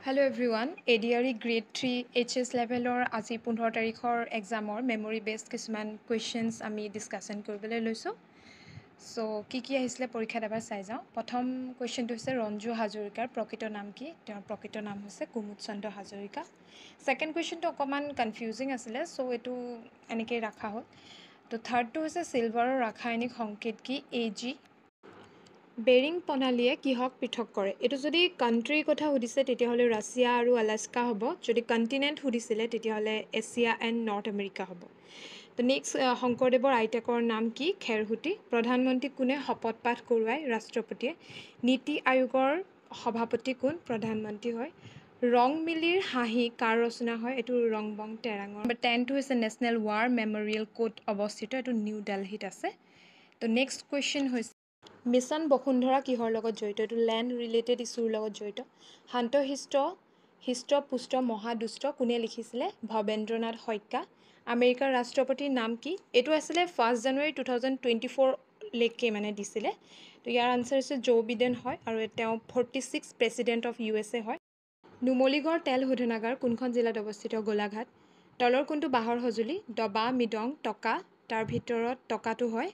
Hello everyone, ADRE Grade 3 HS levelৰ আজি 15 তাৰিখৰ এক্সামৰ memory based কিছুমান কুৱেশ্যনছ আমি ডিছকাশ্যন কৰিবলৈ লৈছোঁ। চ' কি আহিছিলে পৰীক্ষাত এবাৰ চাই যাওঁ। প্ৰথম কুৱেশ্যনটো হৈছে ৰঞ্জু হাজৰিকাৰ প্ৰকৃত নাম কি? তেওঁৰ প্ৰকৃত নাম হৈছে কুমুদ চন্দ্ৰ হাজৰিকা। ছেকেণ্ড কুৱেশ্যনটো অকণমান কনফিউজিং আছিলে, চ' এইটো এনেকৈ ৰখা হ'ল। তো থাৰ্ডটো হৈছে চিলভাৰৰ ৰাসায়নিক সংকেত কি? AG। বেৰিং প্ৰণালীয়ে কিহক পৃথক কৰে? এইটো যদি কাণ্ট্ৰিৰ কথা সুধিছে তেতিয়াহ'লে ৰাছিয়া আৰু আলাস্কা হ'ব। যদি কণ্টিনেণ্ট সুধিছিলে তেতিয়াহ'লে এছিয়া এণ্ড নৰ্থ আমেৰিকা হ'ব। তো নেক্সট শংকৰদেৱৰ আইতাকৰ নাম কি? খেৰসূতী। প্ৰধানমন্ত্ৰীক কোনে শপত পাঠ কৰোৱায়? ৰাষ্ট্ৰপতিয়ে। নীতি আয়োগৰ সভাপতি কোন? প্ৰধানমন্ত্ৰী হয়। ৰং মিলিৰ হাঁহি কাৰ ৰচনা হয়? এইটো ৰংবং তেৰাঙৰ। নম্বৰ 10টো হৈছে নেশ্যনেল ৱাৰ মেমৰিয়েল ক'ত অৱস্থিত? এইটো নিউ দিল্লীত আছে। তো নেক্সট কুৱেশ্যন হৈছে মিছন বসুন্ধৰা কিহৰ লগত জড়িত? এইটো লেণ্ড ৰিলেটেড ইছ্যুৰ লগত জড়িত। শান্তশিষ্ট হৃষ্টপুষ্ট মহাদুষ্ট কোনে লিখিছিলে? ভৱেন্দ্ৰনাথ শইকীয়া। আমেৰিকাৰ ৰাষ্ট্ৰপতিৰ নাম কি? এইটো আছিলে 1 জানুৱাৰী 2024 লৈকে দিছিলে। তো ইয়াৰ আনচাৰ হৈছে জো বিডেন হয় আৰু তেওঁ 46 প্ৰেছিডেণ্ট অফ USA হয়। নুমলীগড় তেল শোধনাগাৰ কোনখন জিলাত অৱস্থিত? গোলাঘাট। তলৰ কোনটো বাঁহৰ সঁজুলি? দবা, মৃদং, টকা। তাৰ ভিতৰত টকাটো হয়